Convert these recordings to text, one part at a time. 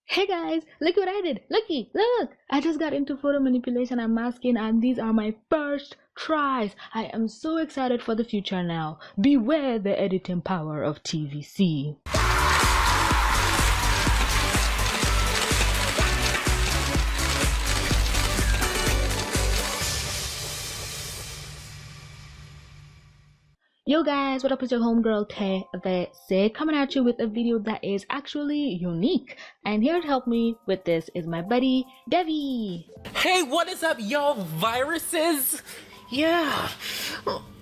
Hey guys, look what I did. Look! I just got into photo manipulation and masking, and these are my first tries. I am so excited for the future now. Beware the editing power of TVC. Yo guys, what up? It's your homegirl TVC coming at you with a video that is actually unique. And here to help me with this is my buddy Devi. Hey, what is up, y'all viruses? Yeah,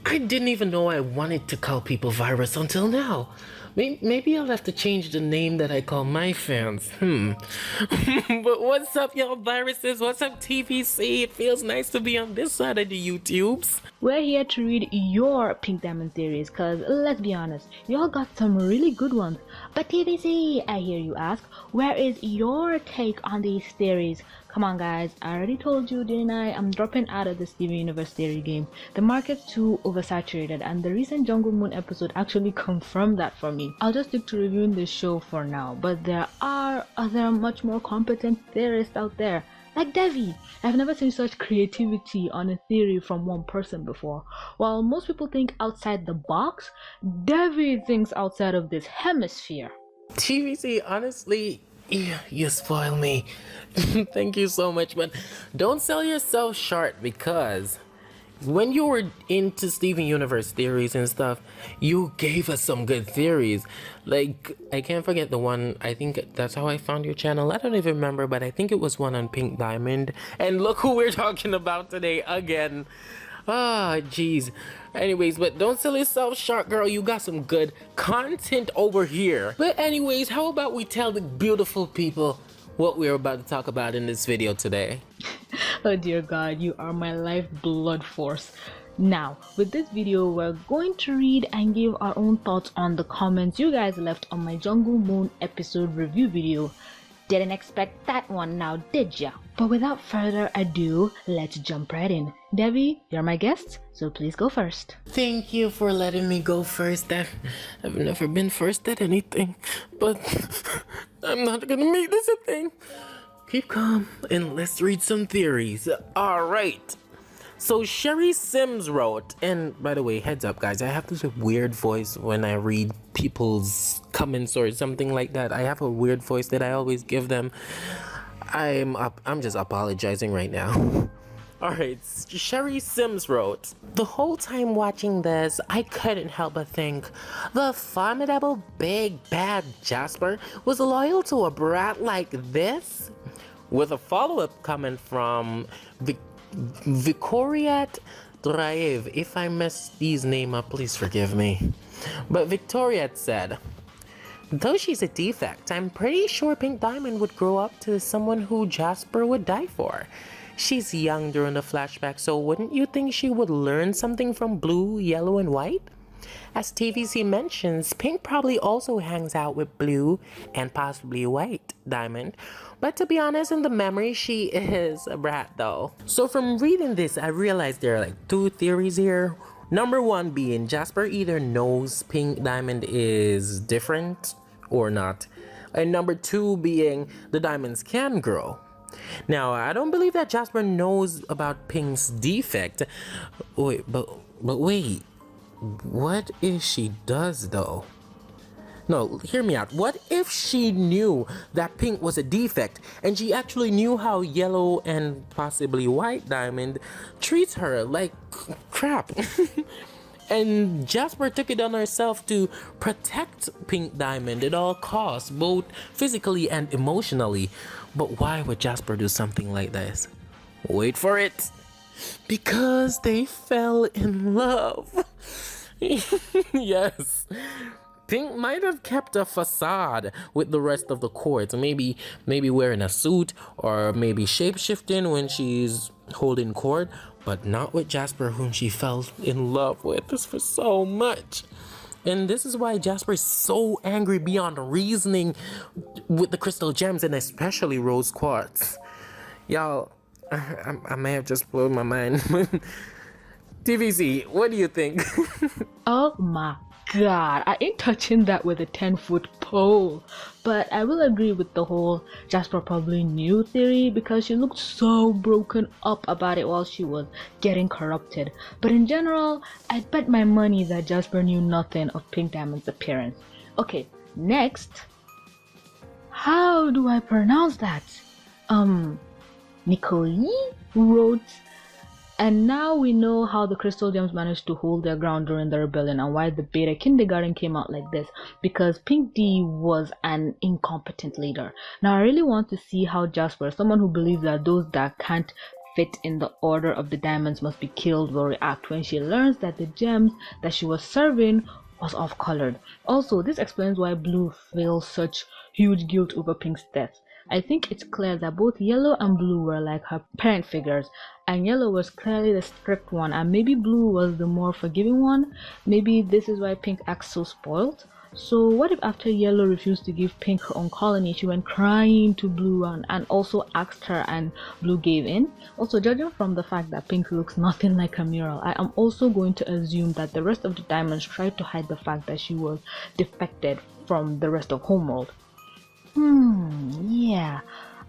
I didn't even know I wanted to call people virus until now. Maybe I'll have to change the name that I call my fans. But what's up, y'all viruses? What's up, TVC? It feels nice to be on this side of the YouTubes. We're here to read your Pink Diamond theories, cause let's be honest, y'all got some really good ones. But TVC, I hear you ask, where is your take on these theories? Come on guys, I already told you, didn't I? I'm dropping out of the Steven Universe theory game. The market's too oversaturated, and the recent Jungle Moon episode actually confirmed that for me. I'll just stick to reviewing the show for now, but there are other much more competent theorists out there. Like Devi. I've never seen such creativity on a theory from one person before. While most people think outside the box, Devi thinks outside of this hemisphere. TVC, honestly, you spoil me. Thank you so much, but don't sell yourself short, because when you were into Steven Universe theories and stuff, you gave us some good theories. Like, I can't forget the one, I think that's how I found your channel. I don't even remember, but I think it was one on Pink Diamond. And look who we're talking about today again. Ah, jeez. Anyways, but don't sell yourself short, girl. You got some good content over here. But anyways, how about we tell the beautiful people what we're about to talk about in this video today? Oh dear God, you are my lifeblood force. Now, with this video, we're going to read and give our own thoughts on the comments you guys left on my Jungle Moon episode review video. Didn't expect that one now, did ya? But without further ado, let's jump right in. Devi, you're my guest, so please go first. Thank you for letting me go first. I've never been first at anything, but I'm not gonna make this a thing. Keep calm and let's read some theories. Alright. So Sherry Sims wrote, and by the way, heads up guys, I have this weird voice when I read people's comments or something like that. I have a weird voice that I always give them. I'm just apologizing right now. Alright, Sherry Sims wrote, the whole time watching this, I couldn't help but think the formidable big bad Jasper was loyal to a brat like this? With a follow-up comment from Victoriat Drive. If I messed these name up, please forgive me. But Victoriat said, though she's a defect, I'm pretty sure Pink Diamond would grow up to someone who Jasper would die for. She's young during the flashback, so wouldn't you think she would learn something from Blue, Yellow, and White? As TVC mentions, Pink probably also hangs out with Blue and possibly White Diamond. But to be honest, in the memory, she is a brat though. So from reading this, I realized there are like two theories here. Number one being Jasper either knows Pink Diamond is different or not. And number two being the diamonds can grow. Now, I don't believe that Jasper knows about Pink's defect. Wait, but wait. What if she does though? No, hear me out. What if she knew that Pink was a defect and she actually knew how Yellow and possibly White Diamond treats her like crap? And Jasper took it on herself to protect Pink Diamond at all costs, both physically and emotionally. But why would Jasper do something like this? Wait for it. Because they fell in love. Yes. Pink might have kept a facade with the rest of the court. Maybe wearing a suit or maybe shape-shifting when she's holding court, but not with Jasper, whom she fell in love with for so much. And this is why Jasper is so angry beyond reasoning with the crystal gems and especially rose quartz. Y'all, I may have just blown my mind. TVC, what do you think? Oh my God, I ain't touching that with a 10-foot pole. But I will agree with the whole Jasper probably knew theory because she looked so broken up about it while she was getting corrupted. But in general, I'd bet my money that Jasper knew nothing of Pink Diamond's appearance. Okay, next. How do I pronounce that? Nicole wrote, and now we know how the Crystal Gems managed to hold their ground during the rebellion and why the Beta Kindergarten came out like this, because Pink D was an incompetent leader. Now I really want to see how Jasper, someone who believes that those that can't fit in the order of the diamonds must be killed, will react when she learns that the gems that she was serving was off-colored. Also, this explains why Blue feels such huge guilt over Pink's death. I think it's clear that both Yellow and Blue were like her parent figures, and Yellow was clearly the strict one, and maybe Blue was the more forgiving one. Maybe this is why Pink acts so spoiled. So what if after Yellow refused to give Pink her own colony, she went crying to Blue and also asked her and Blue gave in? Also, judging from the fact that Pink looks nothing like a mural, I am also going to assume that the rest of the diamonds tried to hide the fact that she was defected from the rest of Homeworld. Yeah,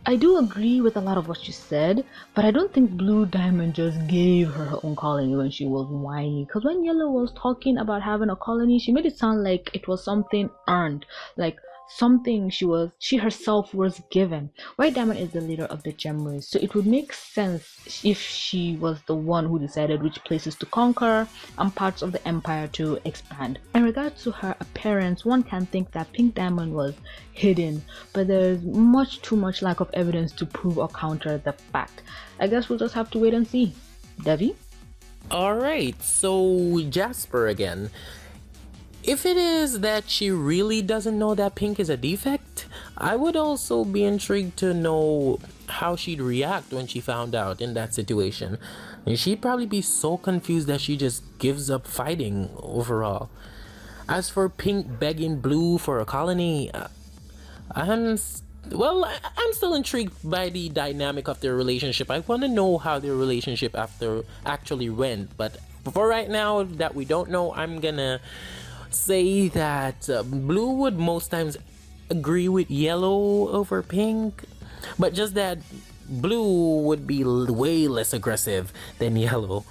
I do agree with a lot of what you said, but I don't think Blue Diamond just gave her own colony when she was whiny, because when Yellow was talking about having a colony, she made it sound like it was something earned, like something she herself was given. White Diamond is the leader of the gem race, so it would make sense if she was the one who decided which places to conquer and parts of the empire to expand. In regards to her appearance, one can think that Pink Diamond was hidden, but there's much too much lack of evidence to prove or counter the fact. I guess we'll just have to wait and see. Devi? Alright, so Jasper again. If it is that she really doesn't know that Pink is a defect, I would also be intrigued to know how she'd react when she found out in that situation. She'd probably be so confused that she just gives up fighting overall. As for Pink begging Blue for a colony, I'm still intrigued by the dynamic of their relationship. I want to know how their relationship after actually went, but for right now that we don't know, I'm gonna say that Blue would most times agree with Yellow over Pink, but just that Blue would be way less aggressive than Yellow.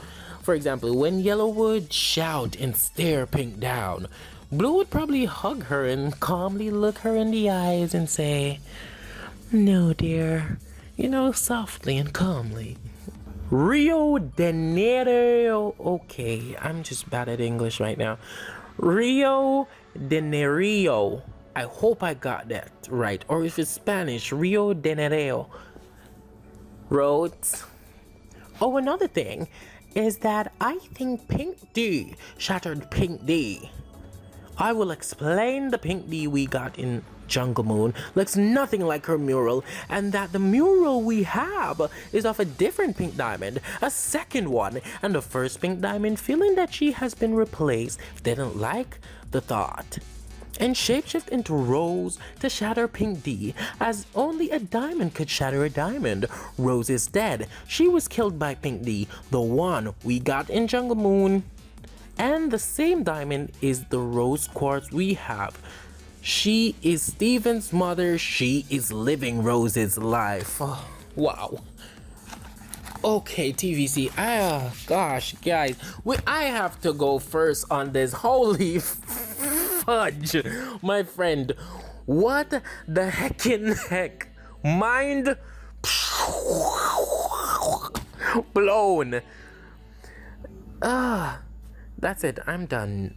For example, when Yellow would shout and stare Pink down, Blue would probably hug her and calmly look her in the eyes and say, "No, dear," softly and calmly. Rio de Janeiro. Okay, I'm just bad at English right now. Rio de Janeiro. I hope I got that right. Or if it's Spanish, Rio de Janeiro. Wrote. Oh, another thing is that I think Pink D shattered Pink D. I will explain the Pink D we got in Jungle Moon looks nothing like her mural, and that the mural we have is of a different Pink Diamond, a second one, and the first Pink Diamond, feeling that she has been replaced, didn't like the thought and shapeshift into Rose to shatter Pink D, as only a diamond could shatter a diamond. Rose is dead. She was killed by Pink D, the one we got in Jungle Moon. And the same diamond is the rose quartz we have. She is Steven's mother. She is living Rose's life. Oh, wow. Okay, TVC. Gosh, guys. I have to go first on this. Holy fudge. My friend, what the heckin' heck? Mind blown. That's it. I'm done.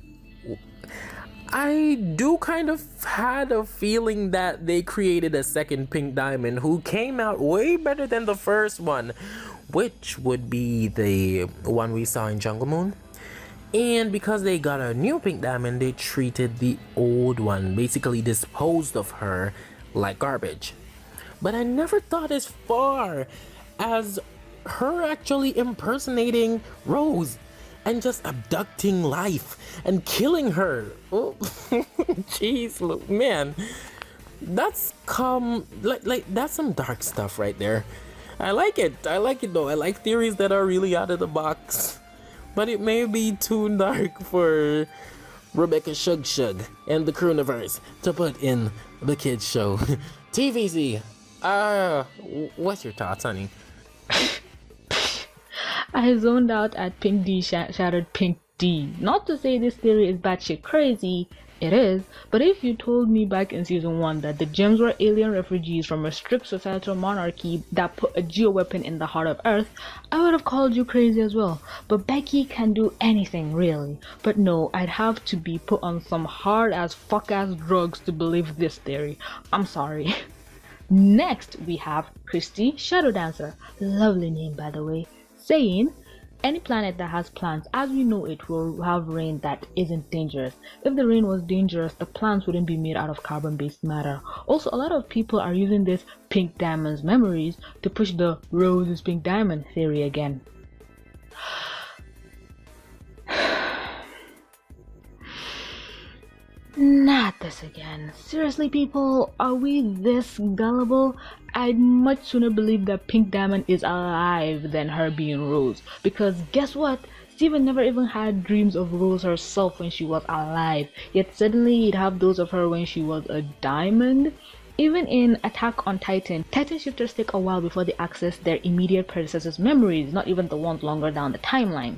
I do kind of had a feeling that they created a second Pink Diamond who came out way better than the first one, which would be the one we saw in Jungle Moon. And because they got a new Pink Diamond, they treated the old one, basically disposed of her like garbage. But I never thought as far as her actually impersonating Rose and just abducting life and killing her. Oh, jeez, look, man, that's that's some dark stuff right there. I like it though. I like theories that are really out of the box, but it may be too dark for Rebecca Shug Shug and the Crooniverse to put in the kids show. TVZ, what's your thoughts, honey? I zoned out at Pink D shattered Pink D. Not to say this theory is batshit crazy, it is, but if you told me back in season 1 that the gems were alien refugees from a strict societal monarchy that put a geoweapon in the heart of Earth, I would have called you crazy as well. But Becky can do anything, really. But no, I'd have to be put on some hard as fuck ass drugs to believe this theory. I'm sorry. Next, we have Christy Shadow Dancer, lovely name by the way, saying, any planet that has plants, as we know it, will have rain that isn't dangerous. If the rain was dangerous, the plants wouldn't be made out of carbon-based matter. Also, a lot of people are using this pink diamond's memories to push the Rose is pink diamond theory again. Not this again. Seriously, people, are we this gullible? I'd much sooner believe that Pink Diamond is alive than her being Rose. Because guess what? Steven never even had dreams of Rose herself when she was alive. Yet suddenly he'd have those of her when she was a diamond. Even in Attack on Titan, Titan shifters take a while before they access their immediate predecessors' memories, not even the ones longer down the timeline.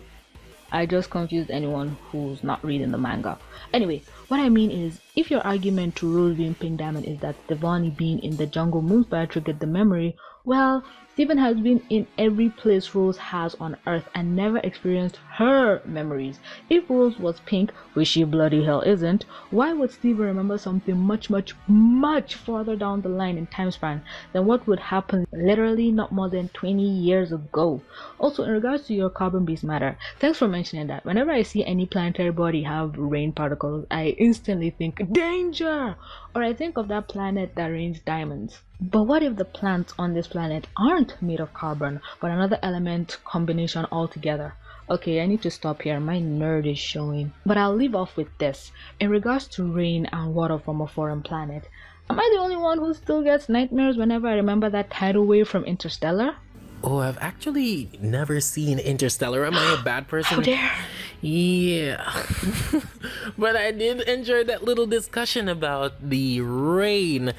I just confused anyone who's not reading the manga. Anyway, what I mean is, if your argument to Rose being Pink Diamond is that Stevonnie being in the Jungle Moonspire triggered the memory, well, Steven has been in every place Rose has on Earth and never experienced her memories. If Rose was pink, which she bloody hell isn't, why would Steven remember something much farther down the line in time span than what would happen literally not more than 20 years ago? Also, in regards to your carbon-based matter, thanks for mentioning that. Whenever I see any planetary body have rain particles, I instantly think danger, or I think of that planet that rains diamonds. But what if the plants on this planet aren't made of carbon, but another element combination altogether? Okay, I need to stop here, my nerd is showing. But I'll leave off with this. In regards to rain and water from a foreign planet, am I the only one who still gets nightmares whenever I remember that tidal wave from Interstellar? Oh, I've actually never seen Interstellar. Am I a bad person? How dare! Yeah. But I did enjoy that little discussion about the rain.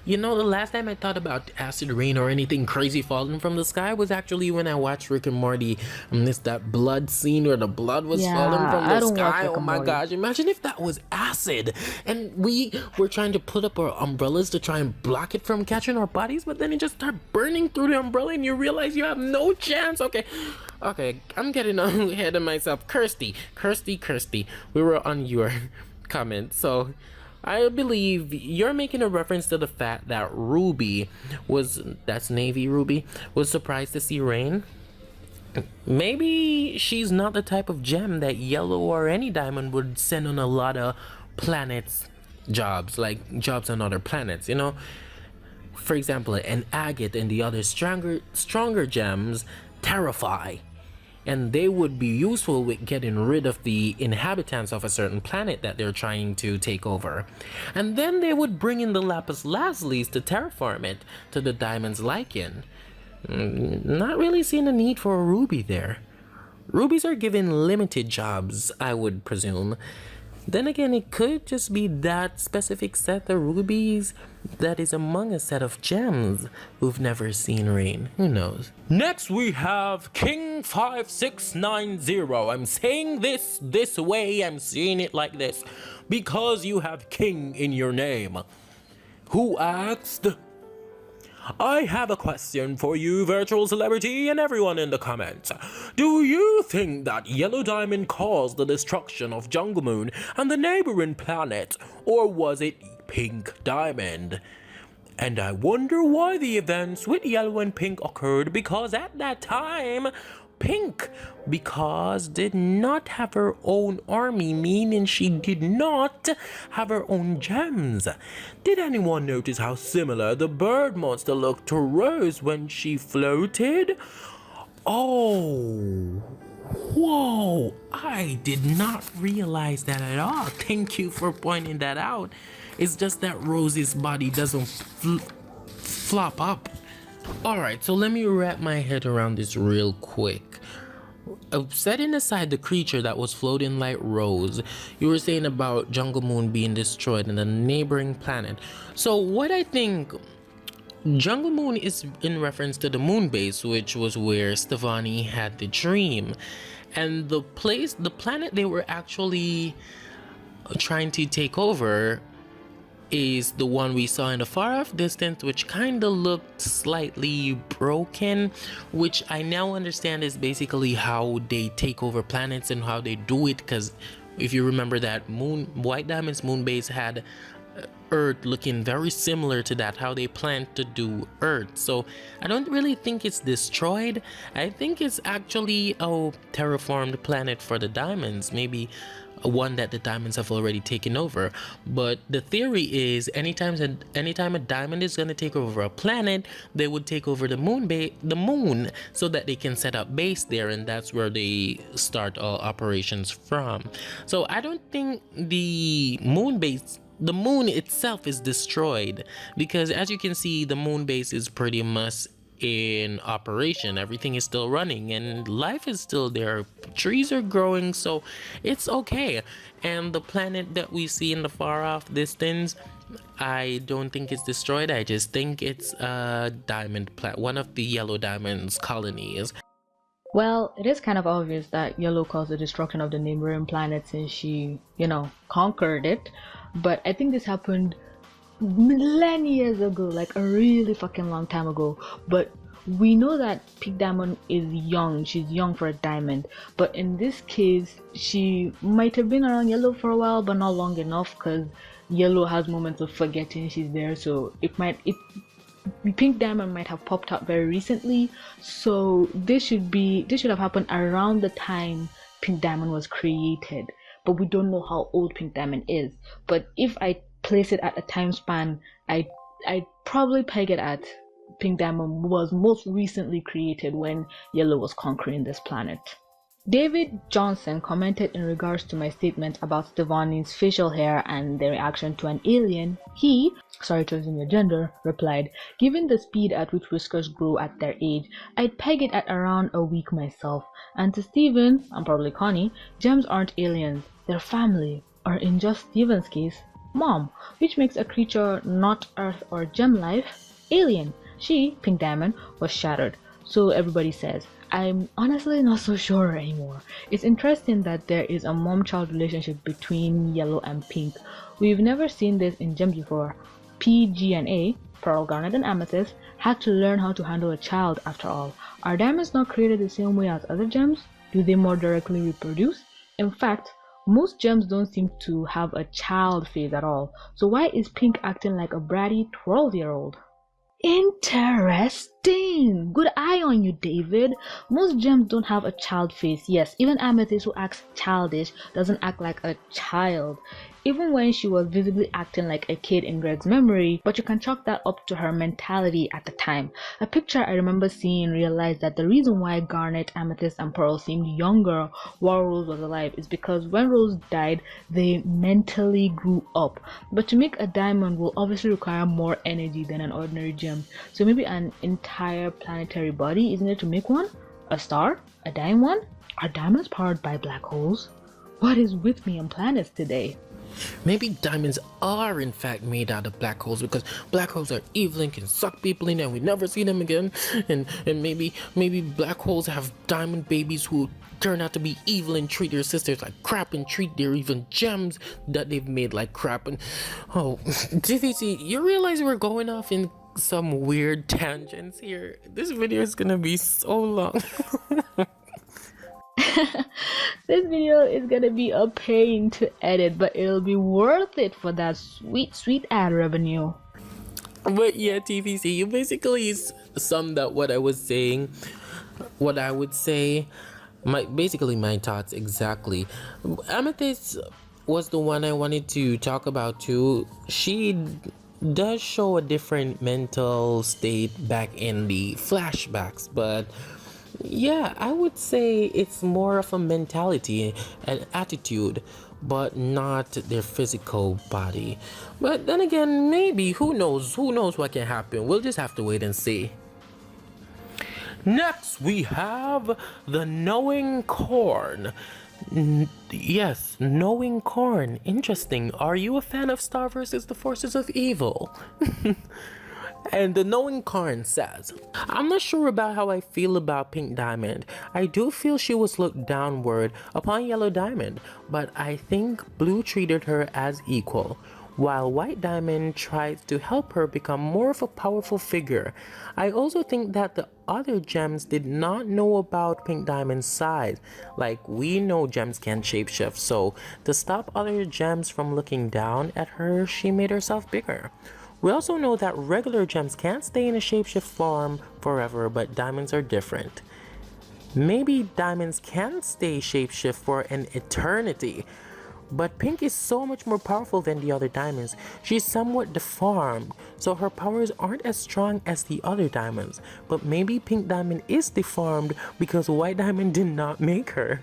You know, the last time I thought about acid rain or anything crazy falling from the sky was actually when I watched Rick and Morty. And it's that blood scene where the blood was falling from the sky. Oh my gosh, imagine if that was acid. And we were trying to put up our umbrellas to try and block it from catching our bodies, but then it just started burning through the umbrella and you realize you have no chance. Okay, I'm getting ahead of myself. Kirsty, we were on your comment, so I believe you're making a reference to the fact that Ruby that's Navy Ruby, was surprised to see rain. Maybe she's not the type of gem that Yellow or any diamond would send on a lot of planets jobs, like jobs on other planets, you know? For example, an agate and the other stronger gems terrify. And they would be useful with getting rid of the inhabitants of a certain planet that they're trying to take over. And then they would bring in the lapis lazulis to terraform it to the diamond's liking. Not really seeing a need for a ruby there. Rubies are given limited jobs, I would presume. Then again, it could just be that specific set of rubies that is among a set of gems who've never seen rain. Who knows? Next we have King 5690. I'm saying this way, I'm seeing it like this, because you have King in your name. Who asked, I have a question for you, virtual celebrity, and everyone in the comments. Do you think that Yellow Diamond caused the destruction of Jungle Moon and the neighboring planet, or was it Pink Diamond? And I wonder why the events with Yellow and Pink occurred, because at that time, Pink did not have her own army, meaning she did not have her own gems. Did anyone notice how similar the bird monster looked to Rose when she floated? Oh, whoa, I did not realize that at all. Thank you for pointing that out. It's just that Rose's body doesn't flop up. Alright, so let me wrap my head around this real quick. Setting aside the creature that was floating like Rose, you were saying about Jungle Moon being destroyed and a neighboring planet. So what I think Jungle Moon is in reference to the moon base, which was where Stefani had the dream. And the planet they were actually trying to take over is the one we saw in the far off distance, which kind of looked slightly broken, which I now understand is basically how they take over planets and how they do it. Because if you remember that White Diamond's moon base had Earth looking very similar to that, how they plan to do Earth. So I don't really think it's destroyed. I think it's actually a terraformed planet for the diamonds, maybe one that the diamonds have already taken over. But the theory is anytime a diamond is going to take over a planet, they would take over the moon so that they can set up base there, and that's where they start all operations from. So I don't think the moon itself is destroyed, because as you can see, the moon base is pretty much in operation. Everything is still running and life is still there. Trees are growing, so it's okay. And the planet that we see in the far off distance, I don't think it's destroyed. I just think it's a diamond planet, one of the yellow diamonds colonies. Well, it is kind of obvious that Yellow caused the destruction of the neighboring planet since she, conquered it. But I think this happened millennia ago, like a really fucking long time ago. But we know that Pink Diamond is young. She's young for a diamond. But in this case, she might have been around Yellow for a while, but not long enough, because Yellow has moments of forgetting she's there. So Pink Diamond might have popped up very recently. So this should have happened around the time Pink Diamond was created. But we don't know how old Pink Diamond is. But if I place it at a time span, I'd probably peg it at Pink Diamond was most recently created when Yellow was conquering this planet. David Johnson commented in regards to my statement about Stefani's facial hair and their reaction to an alien. He, sorry to assume your gender, replied, "Given the speed at which whiskers grow at their age, I'd peg it at around a week myself. And to Steven, and probably Connie, gems aren't aliens, they're family, or in just Steven's case, mom, which makes a creature not Earth or gem life alien. She, Pink Diamond, was shattered, so everybody says. I'm honestly not so sure anymore. It's interesting that there is a mom-child relationship between Yellow and Pink. We've never seen this in gems before. P, G, and A, Pearl, Garnet, and Amethyst, had to learn how to handle a child after all. Are diamonds not created the same way as other gems? Do they more directly reproduce? In fact, most gems don't seem to have a child phase at all. So why is Pink acting like a bratty 12-year-old? Interesting! Good eye on you, David. Most gems don't have a child face. Yes, even Amethyst, who acts childish, doesn't act like a child. Even when she was visibly acting like a kid in Greg's memory, but you can chalk that up to her mentality at the time. A picture I remember seeing realized that the reason why Garnet, Amethyst, and Pearl seemed younger while Rose was alive is because when Rose died, they mentally grew up. But to make a diamond will obviously require more energy than an ordinary gem. So maybe an entire planetary body is needed to make one? A star? A dying one? Are diamonds powered by black holes? What is with me on planets today? Maybe diamonds are in fact made out of black holes, because black holes are evil and can suck people in and we never see them again. And maybe black holes have diamond babies who turn out to be evil and treat their sisters like crap and treat their even gems that they've made like crap. And GVC, you realize we're going off in some weird tangents here. This video is gonna be so long. This video is gonna be a pain to edit, but it'll be worth it for that sweet ad revenue. But yeah, TVC, you basically summed up what I was saying, what I would say, my thoughts exactly. Amethyst was the one I wanted to talk about too. She does show a different mental state back in the flashbacks, but yeah, I would say it's more of a mentality and attitude, but not their physical body. But then again, maybe, who knows what can happen. We'll just have to wait and see. Next, we have the Knowing Corn. Yes, Knowing Corn. Interesting. Are you a fan of Star versus the Forces of Evil? And the Knowing Corn says, I'm not sure about how I feel about Pink Diamond. I do feel she was looked downward upon Yellow Diamond, but I think Blue treated her as equal, while White Diamond tried to help her become more of a powerful figure. I also think that the other gems did not know about Pink Diamond's size. Like, we know gems can shapeshift, so to stop other gems from looking down at her, she made herself bigger. We also know that regular gems can't stay in a shapeshift form forever, but diamonds are different. Maybe diamonds can stay shapeshift for an eternity, but Pink is so much more powerful than the other diamonds. She's somewhat deformed, so her powers aren't as strong as the other diamonds. But maybe Pink Diamond is deformed because White Diamond did not make her.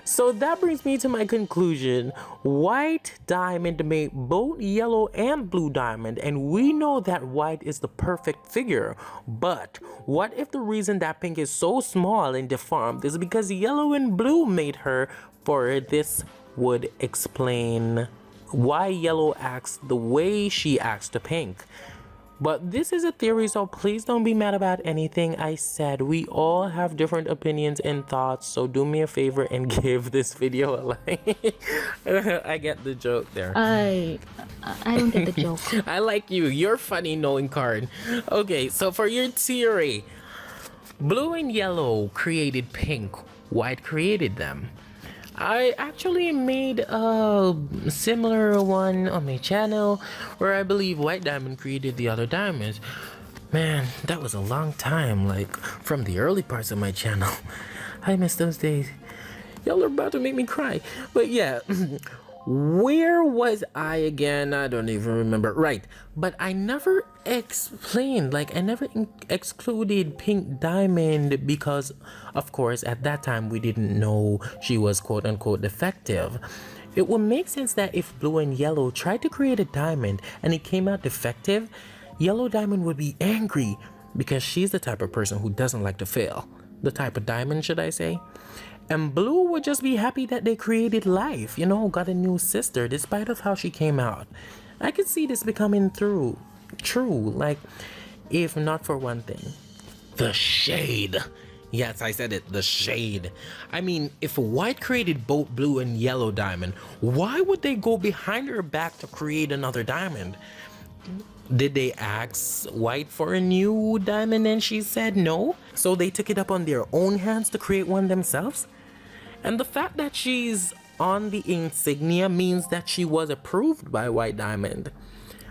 So that brings me to my conclusion. White Diamond made both Yellow and Blue Diamond, and we know that White is the perfect figure. But what if the reason that Pink is so small and deformed is because Yellow and Blue made her? For this would explain why Yellow acts the way she acts to Pink. But this is a theory, so please don't be mad about anything I said. We all have different opinions and thoughts, so do me a favor and give this video a like. I get the joke there. I don't get the joke. I like you. You're funny, Knowing Card. Okay, so for your theory, Blue and Yellow created Pink. White created them. I actually made a similar one on my channel where I believe White Diamond created the other diamonds. Man, that was a long time, like from the early parts of my channel. I miss those days. Y'all are about to make me cry. But yeah, where was I again? I don't even remember. Right, but I never explained, like I never excluded Pink Diamond because, of course, at that time we didn't know she was quote unquote defective. It would make sense that if Blue and Yellow tried to create a diamond and it came out defective, Yellow Diamond would be angry because she's the type of person who doesn't like to fail. The type of diamond, should I say? And Blue would just be happy that they created life, you know, got a new sister despite of how she came out. I could see this becoming true, like, if not for one thing. The shade. Yes, I said it, the shade. I mean, if White created both Blue and Yellow Diamond, why would they go behind her back to create another diamond? Did they ask White for a new diamond and she said no? So they took it up on their own hands to create one themselves? And the fact that she's on the insignia means that she was approved by White Diamond.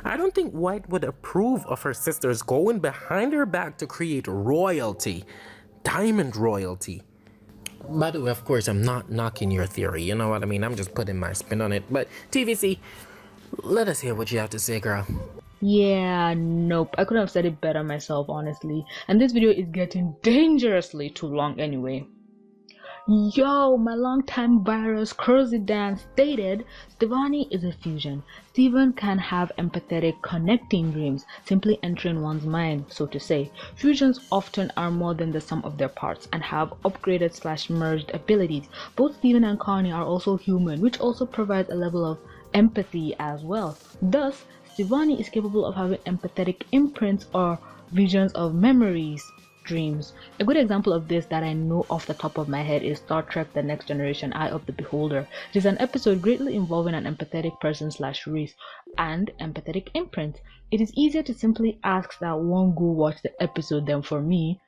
I don't think White would approve of her sisters going behind her back to create royalty. Diamond royalty. By the way, of course, I'm not knocking your theory, you know what I mean? I'm just putting my spin on it. But TVC, let us hear what you have to say, girl. Yeah, nope. I couldn't have said it better myself, honestly. And this video is getting dangerously too long anyway. Yo, my longtime virus Cursey Dan stated, Stevani is a fusion. Steven can have empathetic connecting dreams, simply entering one's mind, so to say. Fusions often are more than the sum of their parts and have upgraded/merged abilities. Both Steven and Connie are also human, which also provides a level of empathy as well. Thus, Stevani is capable of having empathetic imprints or visions of memories. Dreams. A good example of this that I know off the top of my head is Star Trek The Next Generation, Eye of the Beholder. It is an episode greatly involving an empathetic person/race and empathetic imprint. It is easier to simply ask that one go watch the episode than for me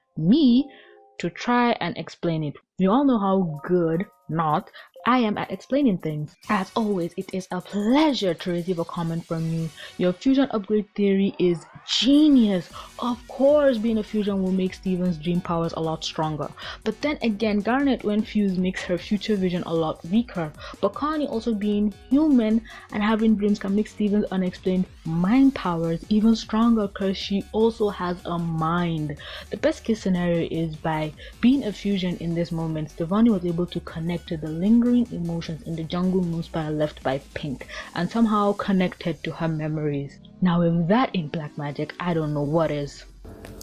to try and explain it. You all know how good, not, I am at explaining things. As always, it is a pleasure to receive a comment from you. Your fusion upgrade theory is genius. Of course, being a fusion will make Steven's dream powers a lot stronger. But then again, Garnet, when fused, makes her future vision a lot weaker. But Connie also being human and having dreams can make Steven's unexplained mind powers even stronger because she also has a mind. The best case scenario is by being a fusion in this moment, Stevani was able to connect to the lingering emotions in the jungle moonspire left by Pink and somehow connected to her memories. Now if that ain't black magic, I don't know what is.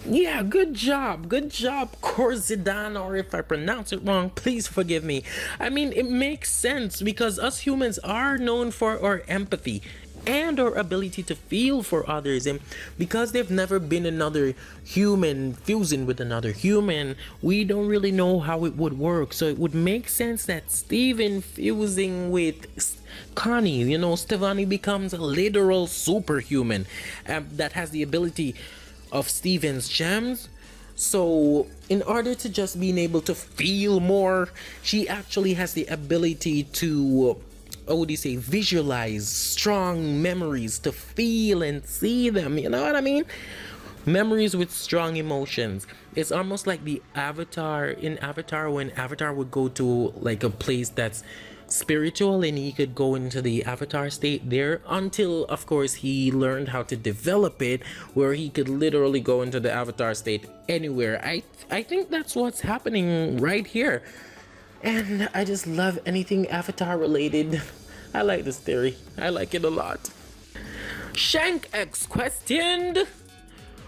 Yeah, good job. Good job, Corzidan, or if I pronounce it wrong, please forgive me. I mean, it makes sense because us humans are known for our empathy and our ability to feel for others. And because they've never been another human fusing with another human, we don't really know how it would work. So it would make sense that Steven fusing with Connie, Stevani becomes a literal superhuman that has the ability of Steven's gems. So, in order to just being able to feel more, she actually has the ability to, what would you say, visualize strong memories, to feel and see them. You know what I mean? Memories with strong emotions. It's almost like the Avatar in Avatar, when Avatar would go to like a place that's spiritual and he could go into the avatar state there, until of course he learned how to develop it where he could literally go into the avatar state anywhere. I think that's what's happening right here, and I just love anything avatar related. I like this theory. I like it a lot. Shank X questioned: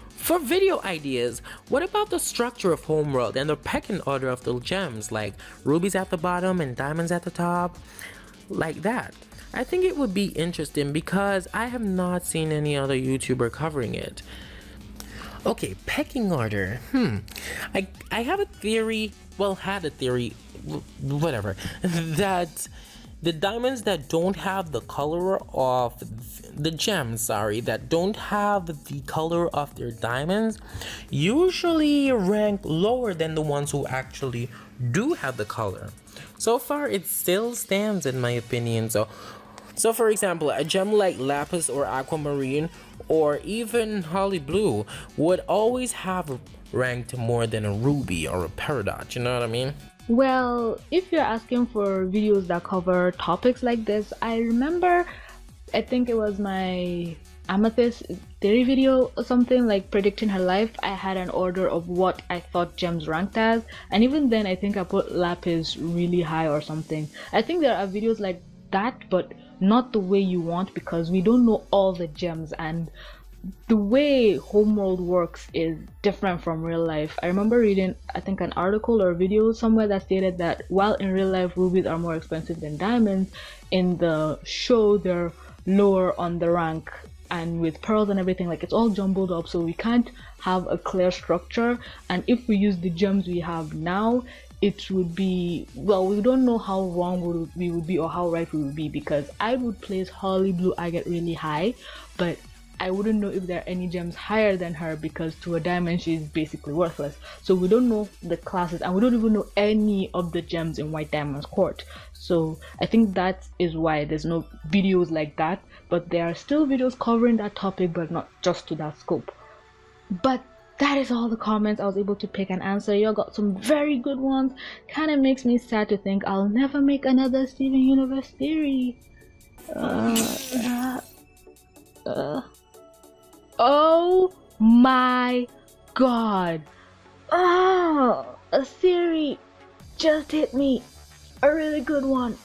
for video ideas, what about the structure of Homeworld and the pecking order of the gems, like rubies at the bottom and diamonds at the top? Like that. I think it would be interesting because I have not seen any other YouTuber covering it. Okay, pecking order. I have a theory, had a theory, whatever, that the diamonds that don't have the color of the gems, that don't have the color of their diamonds usually rank lower than the ones who actually do have the color. So far, it still stands in my opinion. So for example, a gem like lapis or aquamarine or even holly blue would always have ranked more than a ruby or a peridot, you know what I mean? Well, if you're asking for videos that cover topics like this, I remember, I think it was my amethyst theory video or something, like predicting her life. I had an order of what I thought gems ranked as, and even then I think I put lapis really high or something. I think there are videos like that, but not the way you want, because we don't know all the gems, and the way Homeworld works is different from real life. I remember reading, I think, an article or a video somewhere that stated that while in real life rubies are more expensive than diamonds, in the show they're lower on the rank, and with pearls and everything, like, it's all jumbled up, so we can't have a clear structure. And if we use the gems we have now, it would be, well, we don't know how wrong we would be or how right we would be, because I would place Holly Blue Agate really high, but I wouldn't know if there are any gems higher than her, because to a diamond she's basically worthless. So we don't know the classes, and we don't even know any of the gems in White Diamond's court. So I think that is why there's no videos like that, but there are still videos covering that topic, but not just to that scope. But that is all the comments I was able to pick and answer. You all got some very good ones. Kind of makes me sad to think I'll never make another Steven Universe theory. Oh my god. Oh, a theory just hit me. A really good one.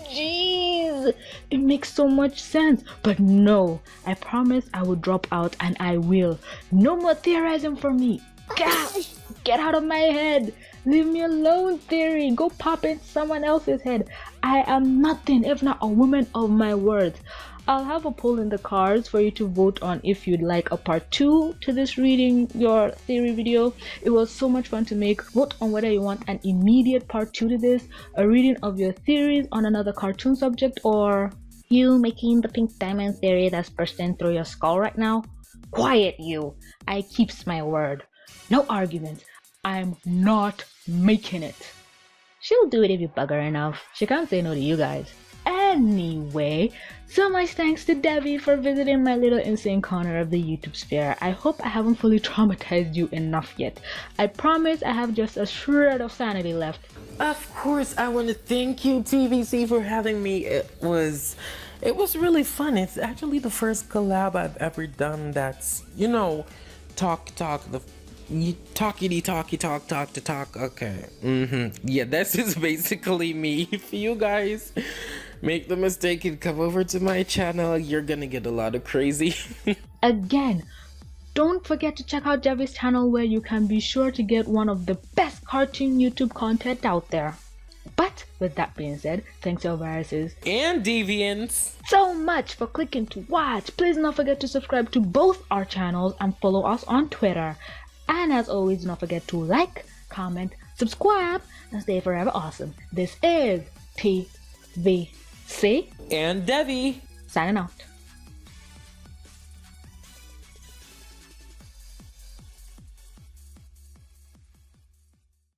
Jeez, it makes so much sense. But no, I promise I will drop out, and I will. No more theorizing for me. Get out of my head. Leave me alone, theory. Go pop in someone else's head. I am nothing if not a woman of my words. I'll have a poll in the cards for you to vote on if you'd like a part 2 to this reading your theory video. It was so much fun to make. Vote on whether you want an immediate part 2 to this, a reading of your theories on another cartoon subject, or you making the pink diamond theory that's bursting through your skull right now. Quiet, you. I keeps my word. No arguments. I'm not making it. She'll do it if you bug her enough. She can't say no to you guys. Anyway, so much thanks to Debbie for visiting my little insane corner of the YouTube sphere. I hope I haven't fully traumatized you enough yet. I promise I have just a shred of sanity left. Of course, I want to thank you, TVC, for having me. It was really fun. It's actually the first collab I've ever done that's, talk, talk. Okay. Yeah, this is basically me. If you guys make the mistake and come over to my channel, you're gonna get a lot of crazy. Again, Don't forget to check out Javi's channel where you can be sure to get one of the best cartoon YouTube content out there. But with that being said, thanks your viruses and deviants so much for clicking to watch. Please don't forget to subscribe to both our channels and follow us on Twitter. And as always, do not forget to like, comment, subscribe, and stay forever awesome. This is TVC and Devi signing out.